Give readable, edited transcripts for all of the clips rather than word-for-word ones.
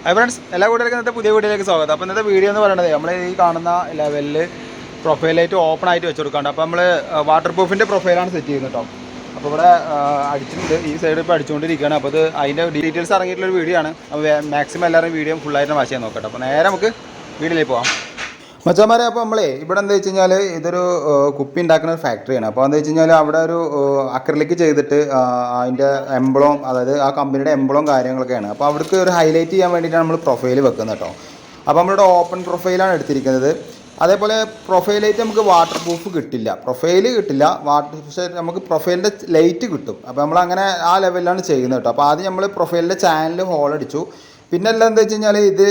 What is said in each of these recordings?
Hi friends, എല്ലാ കൂട്ടുകാർക്കും ഇന്നത്തെ പുതിയ വീഡിയോയിലേക്ക് സ്വാഗതം. അപ്പോൾ ഇന്നത്തെ വീഡിയോ എന്ന് പറയുന്നത് നമ്മൾ ഈ കാണുന്ന ലെവലിൽ പ്രൊഫൈലായിട്ട് ഓപ്പൺ ആയിട്ട് വെച്ച് കൊടുക്കാണ്ട്. അപ്പോൾ നമ്മൾ വാട്ടർ പ്രൂഫിൻ്റെ പ്രൊഫൈലാണ് സെറ്റ് ചെയ്യുന്നത് കേട്ടോ. അപ്പോൾ ഇവിടെ അടിച്ചിട്ടുണ്ട്, ഈ സൈഡ് ഇപ്പോൾ അടിച്ചുകൊണ്ടിരിക്കുകയാണ്. അപ്പോൾ അത് അതിൻ്റെ ഡീറ്റെയിൽസ് ഇറങ്ങിയിട്ടുള്ളൊരു വീഡിയോ ആണ്. അപ്പോൾ മാക്സിമം എല്ലാവരും വീഡിയോ ഫുള്ളായിട്ട് വാച്ച് ചെയ്യാൻ നോക്കട്ടെ. അപ്പോൾ നേരെ നമുക്ക് വീഡിയോയിലേക്ക് പോകാം മച്ചാമാരെ. അപ്പോൾ ഇവിടെ എന്താ വെച്ച് കഴിഞ്ഞാൽ ഇതൊരു കുപ്പി ഉണ്ടാക്കുന്ന ഒരു ഫാക്ടറിയാണ്. അപ്പോൾ എന്താ വെച്ച് കഴിഞ്ഞാൽ അവിടെ ഒരു അക്രലിക്ക് ചെയ്തിട്ട് അതിൻ്റെ എംബ്ലവും, അതായത് ആ കമ്പനിയുടെ എംബ്ലവും കാര്യങ്ങളൊക്കെയാണ്. അപ്പോൾ അവിടേക്ക് ഒരു ഹൈലൈറ്റ് ചെയ്യാൻ വേണ്ടിയിട്ടാണ് നമ്മൾ പ്രൊഫൈൽ വെക്കുന്നത് കേട്ടോ. അപ്പോൾ നമ്മളിവിടെ ഓപ്പൺ പ്രൊഫൈലാണ് എടുത്തിരിക്കുന്നത്. അതേപോലെ പ്രൊഫൈലായിട്ട് നമുക്ക് വാട്ടർ പ്രൂഫ് കിട്ടില്ല, പ്രൊഫൈല് കിട്ടില്ല, പക്ഷേ നമുക്ക് പ്രൊഫൈലിൻ്റെ ലൈറ്റ് കിട്ടും. അപ്പോൾ നമ്മളങ്ങനെ ആ ലെവലിലാണ് ചെയ്യുന്നത് കേട്ടോ. അപ്പോൾ ആദ്യം നമ്മൾ പ്രൊഫൈലിൻ്റെ ചാനൽ ഹോൾ അടിച്ചു. പിന്നെ എല്ലാം എന്താ വെച്ച് കഴിഞ്ഞാൽ ഇത്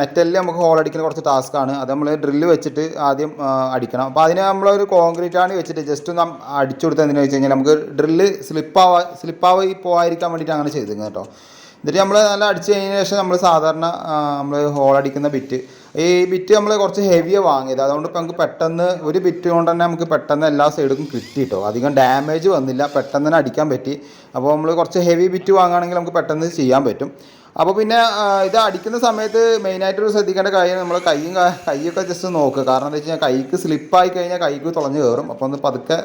മെറ്റലിൽ നമുക്ക് ഹോൾ അടിക്കുന്ന കുറച്ച് ടാസ്ക്കാണ്. അത് നമ്മൾ ഡ്രില്ല് വെച്ചിട്ട് ആദ്യം അടിക്കണം. അപ്പോൾ അതിന് നമ്മളൊരു കോൺക്രീറ്റ് ആണ് വെച്ചിട്ട് ജസ്റ്റ് ഒന്ന് അടിച്ചു കൊടുത്തത് എന്തിനാണെന്ന് വെച്ച് കഴിഞ്ഞാൽ നമുക്ക് ഡ്രില്ല് സ്ലിപ്പായി പോകാതിരിക്കാൻ വേണ്ടിയിട്ട് അങ്ങനെ ചെയ്തിരുന്നത് കേട്ടോ. എന്നിട്ട് നമ്മൾ നല്ല അടിച്ച് കഴിഞ്ഞതിന് ശേഷം നമ്മൾ സാധാരണ നമ്മൾ ഹോൾ അടിക്കുന്ന ബിറ്റ്, ഈ ബിറ്റ് നമ്മൾ കുറച്ച് ഹെവിയാണ് വാങ്ങിയത്. അതുകൊണ്ട് ഇപ്പോൾ നമുക്ക് പെട്ടെന്ന് ഒരു ബിറ്റ് കൊണ്ട് തന്നെ നമുക്ക് പെട്ടെന്ന് എല്ലാ സൈഡിലും കിട്ടി കേട്ടോ. അധികം ഡാമേജ് വന്നില്ല, പെട്ടെന്ന് തന്നെ അടിക്കാൻ പറ്റി. അപ്പോൾ നമ്മൾ കുറച്ച് ഹെവി ബിറ്റ് വാങ്ങുകയാണെങ്കിൽ നമുക്ക് പെട്ടെന്ന് ചെയ്യാൻ പറ്റും. അപ്പോൾ പിന്നെ ഇത് അടിക്കുന്ന സമയത്ത് മെയിനായിട്ടൊരു ശ്രദ്ധിക്കേണ്ട കാര്യം, നമ്മൾ കൈയൊക്കെ ജസ്റ്റ് നോക്കുക. കാരണം എന്താ വെച്ച് കഴിഞ്ഞാൽ കൈക്ക് സ്ലിപ്പായി കഴിഞ്ഞാൽ കൈക്ക് തുളഞ്ഞ് കയറും. അപ്പോൾ ഒന്ന് പതുക്കെ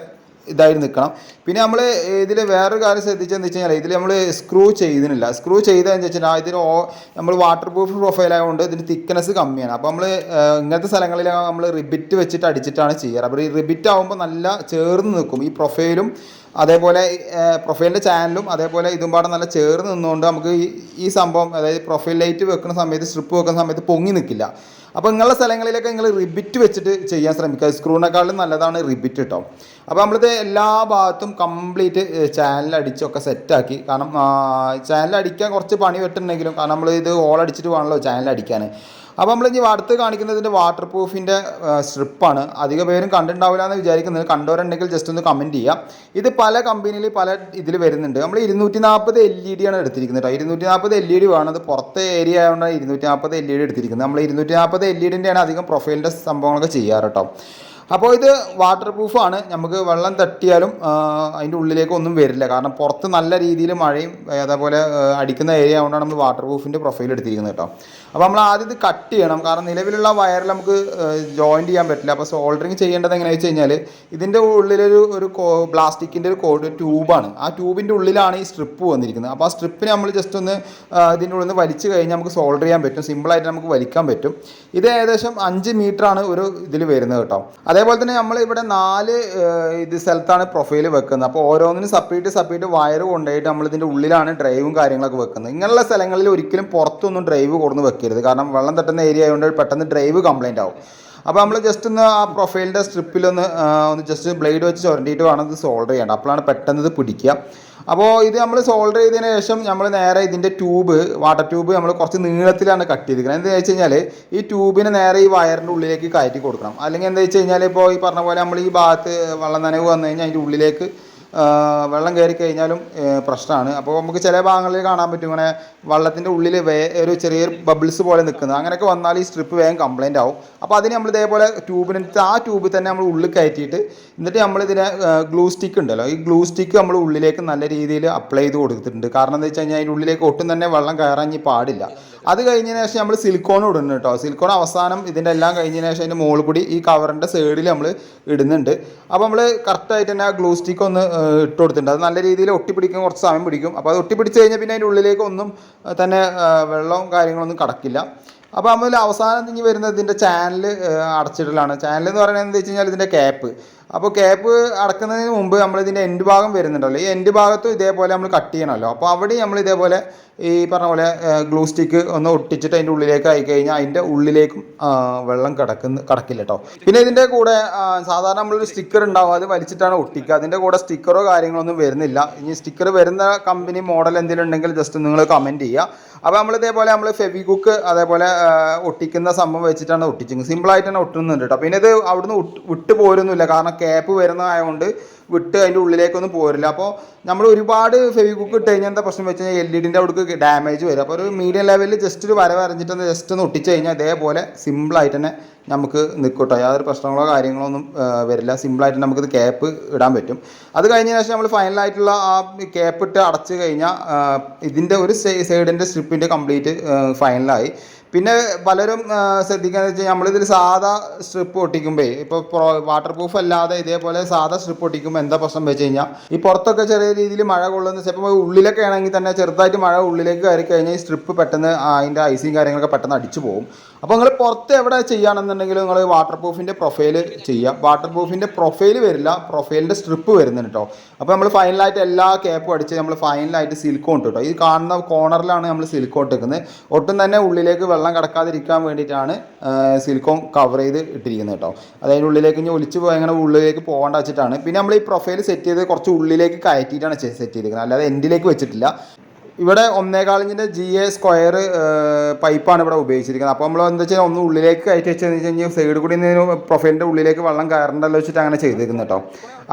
ഇതായി നിൽക്കണം. പിന്നെ നമ്മൾ ഇതിൽ വേറൊരു കാര്യം ശ്രദ്ധിച്ചതെന്ന് വെച്ച് കഴിഞ്ഞാൽ ഇതിൽ നമ്മൾ സ്ക്രൂ ചെയ്തിട്ടില്ല. സ്ക്രൂ ചെയ്തതെന്ന് വെച്ചാൽ ഇതിന് നമ്മൾ വാട്ടർ പ്രൂഫ് പ്രൊഫൈൽ ആയതുകൊണ്ട് ഇതിന് തിക്നെസ് കമ്മിയാണ്. അപ്പോൾ നമ്മൾ ഇങ്ങനത്തെ സ്ഥലങ്ങളിൽ നമ്മൾ റിബിറ്റ് വെച്ചിട്ട് അടിച്ചിട്ടാണ് ചെയ്യാറ്. അപ്പോൾ ഈ റിബിറ്റ് ആകുമ്പോൾ നല്ല ചേർന്ന് നിൽക്കും ഈ പ്രൊഫൈലും, അതേപോലെ പ്രൊഫൈലിൻ്റെ ചാനലും, അതേപോലെ ഇതും പാടെ നല്ല ചേർന്ന് നിന്നുകൊണ്ട് നമുക്ക് ഈ സംഭവം, അതായത് പ്രൊഫൈൽ ലൈറ്റ് വെക്കുന്ന സമയത്ത്, സ്ട്രിപ്പ് വെക്കുന്ന സമയത്ത് പൊങ്ങി നിൽക്കില്ല. അപ്പോൾ നിങ്ങളുടെ സ്ഥലങ്ങളിലൊക്കെ നിങ്ങൾ റിബിറ്റ് വെച്ചിട്ട് ചെയ്യാൻ ശ്രമിക്കുക. സ്ക്രൂവിനേക്കാളും നല്ലതാണ് റിബിറ്റ് കേട്ടോ. അപ്പോൾ നമ്മളിത് എല്ലാ ഭാഗത്തും കംപ്ലീറ്റ് ചാനലടിച്ചൊക്കെ സെറ്റാക്കി. കാരണം ചാനലടിക്കാൻ കുറച്ച് പണി വെട്ടുണ്ടെങ്കിലും, കാരണം നമ്മൾ ഇത് ഹോൾ അടിച്ചിട്ട് വേണമല്ലോ ചാനലടിക്കാൻ. അപ്പോൾ നമ്മൾ ഇനി അടുത്ത് കാണിക്കുന്നതിൻ്റെ വാട്ടർ പ്രൂഫിൻ്റെ സ്ട്രിപ്പാണ്. അധിക പേരും കണ്ടിട്ടുണ്ടാവില്ല എന്ന് വിചാരിക്കുന്നത്. കണ്ടവരുണ്ടെങ്കിൽ ജസ്റ്റ് ഒന്ന് കമൻറ്റ് ചെയ്യാം. ഇത് പല കമ്പനിയിൽ പല ഇതിൽ വരുന്നുണ്ട്. നമ്മൾ 240 LED ആണ് എടുത്തിരിക്കുന്നത് കേട്ടോ. 240 LED വേണം. അത് പുറത്തെ ഏരിയ ആയതുകൊണ്ടാണ് 240 LED എടുത്തിരിക്കുന്നത്. നമ്മൾ 240 LED അധികം പ്രൊഫൈലിൻ്റെ സംഭവങ്ങളൊക്കെ ചെയ്യാറ് കേട്ടോ. അപ്പോൾ ഇത് വാട്ടർ പ്രൂഫാണ്. നമുക്ക് വെള്ളം തട്ടിയാലും അതിൻ്റെ ഉള്ളിലേക്ക് ഒന്നും വരില്ല. കാരണം പുറത്ത് നല്ല രീതിയിൽ മഴയും അതേപോലെ അടിക്കുന്ന ഏരിയ ആയതുകൊണ്ടാണ് നമ്മൾ വാട്ടർ പ്രൂഫിൻ്റെ പ്രൊഫൈൽ എടുത്തിരിക്കുന്നത് കേട്ടോ. അപ്പോൾ നമ്മൾ ആദ്യം ഇത് കട്ട് ചെയ്യണം. കാരണം നിലവിലുള്ള വയറിൽ നമുക്ക് ജോയിൻറ്റ് ചെയ്യാൻ പറ്റില്ല. അപ്പോൾ സോൾഡറിങ് ചെയ്യേണ്ടത് എങ്ങനെയാണെന്ന് വെച്ച് കഴിഞ്ഞാൽ ഇതിൻ്റെ ഉള്ളിലൊരു പ്ലാസ്റ്റിക്കിൻ്റെ ഒരു ട്യൂബാണ്. ആ ട്യൂബിൻ്റെ ഉള്ളിലാണ് ഈ സ്ട്രിപ്പ് വന്നിരിക്കുന്നത്. അപ്പോൾ ആ സ്ട്രിപ്പിന് നമ്മൾ ജസ്റ്റ് ഒന്ന് ഇതിൻ്റെ ഉള്ളിൽ നിന്ന് വലിച്ചു കഴിഞ്ഞാൽ നമുക്ക് സോൾഡർ ചെയ്യാൻ പറ്റും. സിമ്പിളായിട്ട് നമുക്ക് വലിക്കാൻ പറ്റും. ഇത് ഏകദേശം 5 മീറ്ററാണ് ഒരു ഇതിൽ വരുന്നത് കേട്ടോ. അതേപോലെ തന്നെ നമ്മൾ ഇവിടെ 4 ഇത് സ്ഥലത്താണ് പ്രൊഫൈൽ വെക്കുന്നത്. അപ്പോൾ ഓരോന്നിനും സെപ്പറേറ്റ് വയർ കൊണ്ടുപോയിട്ട് നമ്മൾ ഇതിൻ്റെ ഉള്ളിലാണ് ഡ്രൈവും കാര്യങ്ങളൊക്കെ വെക്കുന്നത്. ഇങ്ങനെയുള്ള സ്ഥലങ്ങളിൽ ഒരിക്കലും പുറത്തൊന്നും ഡ്രൈവ് കൊടുന്ന് വെക്കരുത്. കാരണം വെള്ളം തട്ടുന്ന ഏരിയ ആയതുകൊണ്ട് പെട്ടെന്ന് ഡ്രൈവ് കംപ്ലൈൻ്റ് ആവും. അപ്പോൾ നമ്മൾ ജസ്റ്റ് ഒന്ന് ആ പ്രൊഫൈലിൻ്റെ സ്ട്രിപ്പിലൊന്ന് ജസ്റ്റ് ബ്ലേഡ് വെച്ച് ചുരണ്ടിയിട്ട് വേണം ഇത് സോൾഡർ ചെയ്യേണ്ടത്. അപ്പോഴാണ് പെട്ടെന്ന് ഇത് പിടിക്കുക. അപ്പോൾ ഇത് നമ്മൾ സോൾഡർ ചെയ്തതിന് ശേഷം നമ്മൾ നേരെ ഇതിൻ്റെ വാട്ടർ ട്യൂബ് നമ്മൾ കുറച്ച് നീളത്തിലാണ് കട്ട് ചെയ്തിരിക്കുന്നത്. എന്താ വെച്ച് കഴിഞ്ഞാൽ ഈ ട്യൂബിന് നേരെ ഈ വയറിൻ്റെ ഉള്ളിലേക്ക് കയറ്റി കൊടുക്കണം. അല്ലെങ്കിൽ എന്താ വെച്ച് കഴിഞ്ഞാൽ ഇപ്പോൾ ഈ പറഞ്ഞ പോലെ നമ്മൾ ഈ ഭാഗത്ത് വെള്ളം നനവ് വന്നു കഴിഞ്ഞാൽ അതിൻ്റെ ഉള്ളിലേക്ക് വെള്ളം കയറി കഴിഞ്ഞാലും പ്രശ്നമാണ്. അപ്പോൾ നമുക്ക് ചില ഭാഗങ്ങളിൽ കാണാൻ പറ്റും ഇങ്ങനെ വെള്ളത്തിൻ്റെ ഉള്ളിൽ ഒരു ചെറിയൊരു ബബിൾസ് പോലെ നിൽക്കുന്നത്. അങ്ങനെയൊക്കെ വന്നാൽ ഈ സ്ട്രിപ്പ് വേഗം കംപ്ലൈൻ്റ് ആവും. അപ്പോൾ അതിന് നമ്മൾ ഇതേപോലെ ആ ട്യൂബിൽ തന്നെ നമ്മൾ ഉള്ളിൽ കയറ്റിയിട്ട് എന്നിട്ട് നമ്മളിതിനെ ഗ്ലൂ സ്റ്റിക്ക് ഉണ്ടല്ലോ, ഈ ഗ്ലൂ സ്റ്റിക്ക് നമ്മൾ ഉള്ളിലേക്ക് നല്ല രീതിയിൽ അപ്ലൈ ചെയ്ത് കൊടുത്തിട്ടുണ്ട്. കാരണം എന്താ വെച്ച് കഴിഞ്ഞാൽ അതിൻ്റെ ഉള്ളിലേക്ക് ഒട്ടും തന്നെ വെള്ളം കയറാൻ പാടില്ല. അത് കഴിഞ്ഞതിന് ശേഷം നമ്മൾ സിലിക്കോൺ ഇടുന്നുണ്ട് കേട്ടോ. സിലിക്കോൺ അവസാനം ഇതിൻ്റെ എല്ലാം കഴിഞ്ഞതിന് ശേഷം അതിൻ്റെ മുകളിൽ കൂടി ഈ കവറിൻ്റെ സൈഡിൽ നമ്മൾ ഇടുന്നുണ്ട്. അപ്പോൾ നമ്മൾ കറക്റ്റായിട്ട് തന്നെ ആ ഗ്ലൂ സ്റ്റിക്ക് ഒന്ന് ഇട്ട് കൊടുത്തിട്ടുണ്ട്. അത് നല്ല രീതിയിൽ ഒട്ടിപ്പിടിക്കാൻ കുറച്ച് സമയം പിടിക്കും. അപ്പോൾ അത് ഒട്ടിപ്പിടിച്ച് കഴിഞ്ഞാൽ പിന്നെ അതിൻ്റെ ഉള്ളിലേക്ക് ഒന്നും തന്നെ വെള്ളവും കാര്യങ്ങളൊന്നും കടക്കില്ല. അപ്പോൾ നമ്മൾ അവസാനം ഇനി വരുന്നത് ഇതിൻ്റെ ചാനൽ അടച്ചിടലാണ്. ചാനൽ എന്ന് പറയുന്നത് എന്താ വെച്ച് കഴിഞ്ഞാൽ ഇതിൻ്റെ ക്യാപ്പ്. അപ്പോൾ ക്യാപ്പ് അടക്കുന്നതിന് മുമ്പ് നമ്മളിതിൻ്റെ എൻഡ് ഭാഗം വരുന്നുണ്ടല്ലോ, ഈ എൻഡ് ഭാഗത്തും ഇതേപോലെ നമ്മൾ കട്ട് ചെയ്യണമല്ലോ. അപ്പോൾ അവിടെ നമ്മൾ ഇതേപോലെ ഈ പറഞ്ഞ പോലെ ഗ്ലൂ സ്റ്റിക്ക് ഒന്ന് ഒട്ടിച്ചിട്ട് അതിൻ്റെ ഉള്ളിലേക്ക് ആയി കഴിഞ്ഞാൽ അതിൻ്റെ ഉള്ളിലേക്കും വെള്ളം കടക്കില്ല കേട്ടോ. പിന്നെ ഇതിൻ്റെ കൂടെ സാധാരണ നമ്മളൊരു സ്റ്റിക്കർ ഉണ്ടാവും, അത് വലിച്ചിട്ടാണ് ഒട്ടിക്കുക. അതിൻ്റെ കൂടെ സ്റ്റിക്കറോ കാര്യങ്ങളൊന്നും വരുന്നില്ല. ഇനി സ്റ്റിക്കർ വരുന്ന കമ്പനി മോഡൽ എന്തെങ്കിലും ഉണ്ടെങ്കിൽ ജസ്റ്റ് നിങ്ങൾ കമൻറ്റ് ചെയ്യുക. അപ്പോൾ നമ്മൾ ഫെവിക്വിക്ക് അതേപോലെ ഒട്ടിക്കുന്ന സംഭവം വെച്ചിട്ടാണ് ഒട്ടിച്ചത്. സിമ്പിളായിട്ട് തന്നെ ഒട്ടുന്നുണ്ട് കേട്ടോ. പിന്നെ ഇത് അവിടുന്ന് വിട്ട് പോരുന്നില്ല. കാരണം ക്യാപ്പ് വരുന്നതായതുകൊണ്ട് വിട്ട് അതിൻ്റെ ഉള്ളിലേക്കൊന്നും പോരില്ല. അപ്പോൾ നമ്മൾ ഒരുപാട് ഫെവിക്വിക്ക് ഇട്ട് കഴിഞ്ഞാൽ എന്താ പ്രശ്നം വെച്ച് കഴിഞ്ഞാൽ LED അവിടേക്ക് ഡാമേജ് വരും. അപ്പോൾ ഒരു മീഡിയം ലെവലിൽ ജസ്റ്റ് ഒരു വര വരഞ്ഞിട്ടൊന്ന് ജസ്റ്റ് ഒന്ന് ഒട്ടിച്ച് കഴിഞ്ഞാൽ ഇതേപോലെ സിമ്പിളായിട്ട് തന്നെ നമുക്ക് നിൽക്കട്ടോ, യാതൊരു പ്രശ്നങ്ങളോ കാര്യങ്ങളോ ഒന്നും വരില്ല. സിമ്പിളായിട്ട് നമുക്കിത് ക്യാപ്പ് ഇടാൻ പറ്റും. അത് കഴിഞ്ഞ ശേഷം നമ്മൾ ഫൈനലായിട്ടുള്ള ആ ക്യാപ്പ് ഇട്ട് അടച്ച് കഴിഞ്ഞാൽ ഇതിൻ്റെ ഒരു സൈഡിൻ്റെ സ്ട്രിപ്പിൻ്റെ കംപ്ലീറ്റ് ഫൈനലായി. പിന്നെ പലരും ശ്രദ്ധിക്കാന്ന് വെച്ചാൽ നമ്മളിതിൽ സാധാ സ്ട്രിപ്പ് ഒട്ടിക്കുമ്പോൾ ഇപ്പോൾ വാട്ടർ പ്രൂഫ് അല്ലാതെ ഇതേപോലെ സാധാ സ്ട്രിപ്പ് ഒട്ടിക്കുമ്പോൾ എന്താ പ്രശ്നം വെച്ച് കഴിഞ്ഞാൽ ഈ പുറത്തൊക്കെ ചെറിയ രീതിയിൽ മഴ കൊള്ളുന്ന ചിലപ്പോൾ ഉള്ളിലൊക്കെ ആണെങ്കിൽ തന്നെ ചെറുതായിട്ട് മഴ ഉള്ളിലേക്ക് കയറി കഴിഞ്ഞാൽ ഈ സ്ട്രിപ്പ് പെട്ടെന്ന് അതിൻ്റെ ഐസിങ് കാര്യങ്ങളൊക്കെ പെട്ടെന്ന് അടിച്ചു പോകും. അപ്പോൾ നിങ്ങൾ പുറത്ത് എവിടെ ചെയ്യുകയാണെന്നുണ്ടെങ്കിൽ നിങ്ങൾ വാട്ടർ പ്രൂഫിൻ്റെ പ്രൊഫൈൽ ചെയ്യുക. വാട്ടർ പ്രൂഫിൻ്റെ പ്രൊഫൈൽ വരില്ല, പ്രൊഫൈലിൻ്റെ സ്ട്രിപ്പ് വരുന്നുണ്ട് കേട്ടോ. അപ്പോൾ നമ്മൾ ഫൈനലായിട്ട് എല്ലാ ക്യാപ്പും അടിച്ച് നമ്മൾ ഫൈനലായിട്ട് സിലിക്കോൺ ഇട്ടു കേട്ടോ. ഈ കാണുന്ന കോർണറിലാണ് നമ്മൾ സിലിക്കോൺ ഇട്ടിരിക്കുന്നത്. ഒട്ടും തന്നെ ഉള്ളിലേക്ക് വെള്ളം കടക്കാതിരിക്കാൻ വേണ്ടിയിട്ടാണ് സിലിക്കോൺ കവർ ചെയ്ത് ഇട്ടിരിക്കുന്നത് കേട്ടോ. അതായത് ഉള്ളിലേക്ക് ഇനി ഒലിച്ച് പോയി അങ്ങനെ ഉള്ളിലേക്ക് പോകേണ്ട വെച്ചിട്ടാണ്. പിന്നെ നമ്മൾ ഈ പ്രൊഫൈൽ സെറ്റ് ചെയ്ത് കുറച്ച് ഉള്ളിലേക്ക് കയറ്റിയിട്ടാണ് സെറ്റ് ചെയ്തിരിക്കുന്നത്, അല്ലാതെ എൻഡിലേക്ക് വെച്ചിട്ടില്ല. ഇവിടെ 1.25 ഇഞ്ചിൻ്റെ GA സ്ക്വയർ പൈപ്പാണ് ഇവിടെ ഉപയോഗിച്ചിരിക്കുന്നത്. അപ്പോൾ നമ്മൾ എന്താ വെച്ചാൽ ഒന്ന് ഉള്ളിലേക്ക് കയറ്റി വെച്ചതെന്ന് വെച്ച് കഴിഞ്ഞാൽ സൈഡ് കൂടി പ്രൊഫൈലിൻ്റെ ഉള്ളിലേക്ക് വെള്ളം കയറണ്ടല്ലോ വെച്ചിട്ട് അങ്ങനെ ചെയ്തിരിക്കുന്നത് കേട്ടോ.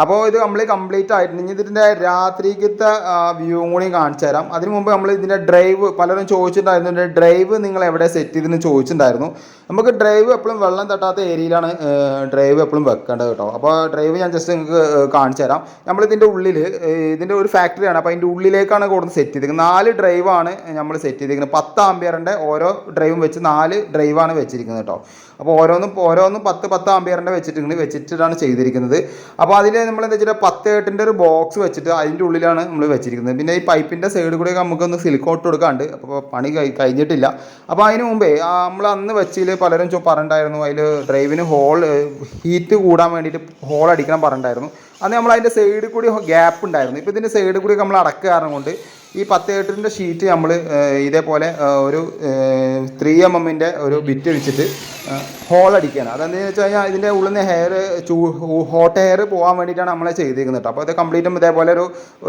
അപ്പോൾ ഇത് കംപ്ലീറ്റ് ആയിട്ടുണ്ട്. ഇതിൻ്റെ രാത്രിക്കത്തെ വ്യൂവും കൂടി കാണിച്ചു തരാം. അതിന് മുമ്പ് നമ്മൾ ഇതിൻ്റെ ഡ്രൈവ് പലരും ചോദിച്ചിട്ടുണ്ടായിരുന്നു, ഇതിൻ്റെ ഡ്രൈവ് നിങ്ങൾ എവിടെ സെറ്റ് ചെയ്തെന്ന് ചോദിച്ചിട്ടുണ്ടായിരുന്നു. നമുക്ക് ഡ്രൈവ് എപ്പോഴും വെള്ളം തട്ടാത്ത ഏരിയയിലാണ് ഡ്രൈവ് എപ്പോഴും വെക്കേണ്ടത് കേട്ടോ. അപ്പോൾ ഡ്രൈവ് ഞാൻ ജസ്റ്റ് നിങ്ങൾക്ക് കാണിച്ചു തരാം. നമ്മളിതിൻ്റെ ഉള്ളിൽ ഇതിൻ്റെ ഒരു ഫാക്ടറിയാണ്, അപ്പോൾ അതിൻ്റെ ഉള്ളിലേക്കാണ് കൊടുത്ത് സെറ്റ് ചെയ്തിരിക്കുന്നത്. 4 ഡ്രൈവാണ് നമ്മൾ സെറ്റ് ചെയ്തിരിക്കുന്നത്. 10 ആംപിയറിൻ്റെ ഓരോ ഡ്രൈവും വെച്ച് 4 ഡ്രൈവാണ് വെച്ചിരിക്കുന്നത് കേട്ടോ. അപ്പോൾ ഓരോന്നും 10 ആംപിയറിൻ്റെ വെച്ചിട്ടാണ് ചെയ്തിരിക്കുന്നത്. അപ്പോൾ അതിൽ നമ്മൾ എന്താ വെച്ചാൽ 10 ഒരു ബോക്സ് വെച്ചിട്ട് അതിൻ്റെ ഉള്ളിലാണ് നമ്മൾ വെച്ചിരിക്കുന്നത്. പിന്നെ ഈ പൈപ്പിൻ്റെ സൈഡ് കൂടെ നമുക്കൊന്ന് സിലിക്കോട്ട് കൊടുക്കാണ്ട്, അപ്പോൾ പണി കഴിഞ്ഞിട്ടില്ല. അപ്പോൾ അതിന് മുമ്പേ നമ്മൾ അന്ന് വെച്ചിൽ പലരും പറഞ്ഞിട്ടുണ്ടായിരുന്നു അതിൽ ഡ്രൈവിന് ഹീറ്റ് കൂടാൻ വേണ്ടിയിട്ട് ഹോൾ അടിക്കണം പറഞ്ഞിട്ടുണ്ടായിരുന്നു. അന്ന് നമ്മൾ അതിൻ്റെ സൈഡിൽ കൂടി ഗ്യാപ്പ് ഉണ്ടായിരുന്നു. ഇപ്പോൾ ഇതിൻ്റെ സൈഡിൽ കൂടി നമ്മൾ അടക്കുക കാരണം കൊണ്ട് ഈ 10 ഷീറ്റ് നമ്മൾ ഇതേപോലെ ഒരു 3 mm ഒരു ബിറ്റ് വെച്ചിട്ട് ഹോൾ അടിക്കുകയാണ്. അതെന്താണെന്ന് വെച്ച് കഴിഞ്ഞാൽ ഇതിൻ്റെ ഉള്ളിൽ നിന്ന് ഹോട്ട് എയർ പോകാൻ വേണ്ടിയിട്ടാണ് നമ്മളെ ചെയ്തിരിക്കുന്നത്. അപ്പോൾ അത് കംപ്ലീറ്റും ഇതേപോലെ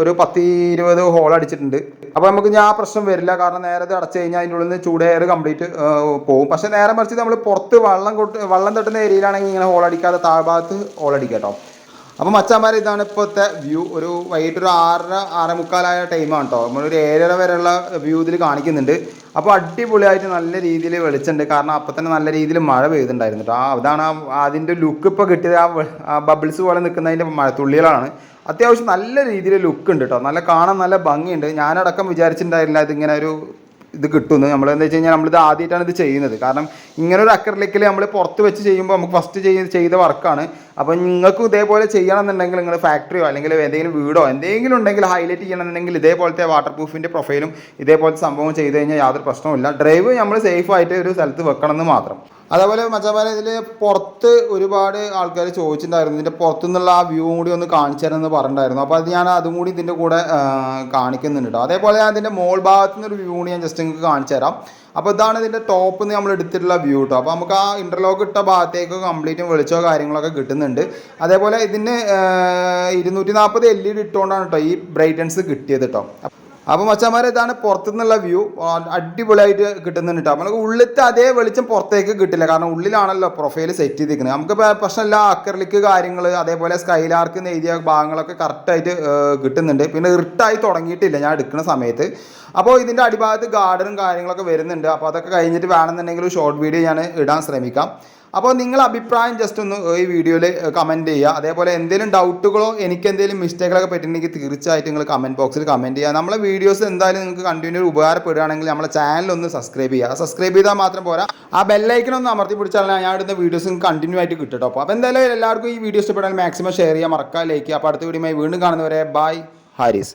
ഒരു 10-20 ഹോൾ അടിച്ചിട്ടുണ്ട്. അപ്പോൾ നമുക്ക് ആ പ്രശ്നം വരില്ല, കാരണം നേരെ ഇത് അടച്ചു കഴിഞ്ഞാൽ അതിൻ്റെ ഉള്ളിൽ നിന്ന് ചൂട് എയർ കംപ്ലീറ്റ് പോകും. പക്ഷേ നേരെ മറിച്ച് നമ്മൾ പുറത്ത് വെള്ളം തട്ടുന്ന ഏരിയയിലാണെങ്കിൽ ഇങ്ങനെ ഹോൾ അടിക്കാതെ താഴ്ഭാഗത്ത് ഹോൾ അടിക്കുക കേട്ടോ. അപ്പോൾ മച്ചാന്മാർ ഇതാണ് ഇപ്പോഴത്തെ വ്യൂ. ഒരു വൈകിട്ടൊരു 6:45 ടൈമാണ് കേട്ടോ. നമ്മളൊരു 7:30 വരെയുള്ള വ്യൂ ഇതിൽ കാണിക്കുന്നുണ്ട്. അപ്പോൾ അടിപൊളിയായിട്ട് നല്ല രീതിയിൽ വെളിച്ചുണ്ട്, കാരണം അപ്പം തന്നെ നല്ല രീതിയിൽ മഴ പെയ്തിട്ടുണ്ടായിരുന്നു കേട്ടോ. അതാണ് അതിൻ്റെ ലുക്ക് ഇപ്പോൾ കിട്ടിയത്. ആ ബബിൾസ് പോലെ നിൽക്കുന്നതിൻ്റെ മഴത്തുള്ളികളാണ്. അത്യാവശ്യം നല്ല രീതിയിൽ ലുക്ക് ഉണ്ട് കേട്ടോ. നല്ല കാണാൻ നല്ല ഭംഗിയുണ്ട്. ഞാനടക്കം വിചാരിച്ചിട്ടുണ്ടായിരുന്നില്ല ഇതിങ്ങനെ ഇത് കിട്ടുമെന്ന്. നമ്മൾ എന്താ വെച്ച് കഴിഞ്ഞാൽ നമ്മളിത് ആദ്യമായിട്ടാണ് ഇത് ചെയ്യുന്നത്. കാരണം ഇങ്ങനെ ഒരു അക്രലിക്കിൽ നമ്മൾ പുറത്ത് വെച്ച് ചെയ്യുമ്പോൾ നമുക്ക് ഫസ്റ്റ് ചെയ്ത വർക്കാണ്. അപ്പോൾ നിങ്ങൾക്കും ഇതേപോലെ ചെയ്യണമെന്നുണ്ടെങ്കിൽ നിങ്ങൾ ഫാക്ടറിയോ അല്ലെങ്കിൽ ഏതെങ്കിലും വീടോ എന്തെങ്കിലും ഉണ്ടെങ്കിൽ ഹൈലൈറ്റ് ചെയ്യണമെന്നുണ്ടെങ്കിൽ ഇതേപോലത്തെ വാട്ടർ പ്രൂഫിൻ്റെ പ്രൊഫൈലും ഇതേപോലത്തെ സംഭവം ചെയ്ത് കഴിഞ്ഞാൽ യാതൊരു പ്രശ്നവുമില്ല. ഡ്രൈവ് നമ്മൾ സേഫായിട്ട് ഒരു സ്ഥലത്ത് വെക്കണമെന്ന് മാത്രം. അതേപോലെ മച്ചാന്മാരെ ഇതിൽ പുറത്ത് ഒരുപാട് ആൾക്കാർ ചോദിച്ചിട്ടുണ്ടായിരുന്നു, ഇതിൻ്റെ പുറത്തുനിന്നുള്ള ആ വ്യൂ കൂടി ഒന്ന് കാണിച്ചു തരാമെന്ന് പറഞ്ഞിട്ടുണ്ടായിരുന്നു. അപ്പോൾ അത് ഞാൻ അതും കൂടി ഇതിൻ്റെ കൂടെ കാണിക്കുന്നുണ്ട് കേട്ടോ. അതേപോലെ ഞാൻ ഇതിൻ്റെ മോൾ ഭാഗത്തു നിന്നൊരു വ്യൂ കൂടി ഞാൻ ജസ്റ്റ് നിങ്ങൾക്ക് കാണിച്ചു തരാം. അപ്പോൾ ഇതാണ് ഇതിൻ്റെ ടോപ്പിൽ നിന്ന് നമ്മൾ എടുത്തിട്ടുള്ള വ്യൂ കേട്ടോ. അപ്പോൾ നമുക്ക് ആ ഇൻ്റർലോക്ക് ഇട്ട ഭാഗത്തേക്ക് കംപ്ലീറ്റും വെളിച്ചോ കാര്യങ്ങളൊക്കെ കിട്ടുന്നുണ്ട്. അതേപോലെ ഇതിന് 240 LED ഇട്ടുകൊണ്ടാണ് കേട്ടോ ഈ ബ്രൈറ്റൻസ് കിട്ടിയത് കേട്ടോ. അപ്പോൾ മച്ചാന്മാരെ ഇതാണ് പുറത്തുനിന്നുള്ള വ്യൂ. അടിപൊളിയായിട്ട് കിട്ടുന്നുണ്ട് കേട്ടോ. നമുക്ക് ഉള്ളിലത്തെ അതേ വെളിച്ചം പുറത്തേക്ക് കിട്ടില്ല, കാരണം ഉള്ളിലാണല്ലോ പ്രൊഫൈൽ സെറ്റ് ചെയ്തിരിക്കുന്നത്. നമുക്ക് പ്രശ്നമില്ല, അക്രലിക്ക് കാര്യങ്ങൾ അതേപോലെ സ്കൈലാർക്ക് എഴുതിയ ഭാഗങ്ങളൊക്കെ കറക്റ്റായിട്ട് കിട്ടുന്നുണ്ട്. പിന്നെ ഇരുട്ടായി തുടങ്ങിയിട്ടില്ല ഞാൻ എടുക്കുന്ന സമയത്ത്. അപ്പോൾ ഇതിൻ്റെ അടിഭാഗത്ത് ഗാർഡനും കാര്യങ്ങളൊക്കെ വരുന്നുണ്ട്. അപ്പോൾ അതൊക്കെ കഴിഞ്ഞിട്ട് വേണമെന്നുണ്ടെങ്കിൽ ഒരു ഷോർട്ട് വീഡിയോ ഞാൻ ഇടാൻ ശ്രമിക്കാം. അപ്പോൾ നിങ്ങളുടെ അഭിപ്രായം ജസ്റ്റ് ഒന്ന് ഈ വീഡിയോയിൽ കമൻറ്റ് ചെയ്യുക. അതേപോലെ എന്തെങ്കിലും ഡൗട്ടുകളോ എനിക്ക് എന്തെങ്കിലും മിസ്റ്റേക്കുകളൊക്കെ പറ്റുന്നുണ്ടെങ്കിൽ തീർച്ചയായിട്ടും നിങ്ങൾ കമൻറ്റ് ബോക്സിൽ കമൻറ്റ് ചെയ്യുക. നമ്മളെ വീഡിയോസ് എന്തായാലും നിങ്ങൾക്ക് കണ്ടിന്യൂ ഉപകാരപ്പെടുകയാണെങ്കിൽ നമ്മളെ ചാനലൊന്ന് സബ്സ്ക്രൈബ് ചെയ്യുക. സബ്സ്ക്രൈബ് ചെയ്താൽ മാത്രം പോരാ, ആ ബെല്ലൈക്കനൊന്ന് അമർത്തി പിടിച്ചാൽ ഞാൻ ഇടുന്ന വീഡിയോസ് കണ്ടിന്യൂ ആയിട്ട് കിട്ടും കേട്ടോ. അപ്പോൾ എന്തായാലും എല്ലാവർക്കും ഈ വീഡിയോ ഇഷ്ടപ്പെടാൻ മാക്സിമം ഷെയർ ചെയ്യുക, മറക്കുക, ലൈക്ക് ചെയ്യുക. അപ്പോൾ അടുത്ത വീഡിയോയുമായി വീണ്ടും കാണുന്നവരെ ബൈ ഹാരിസ്.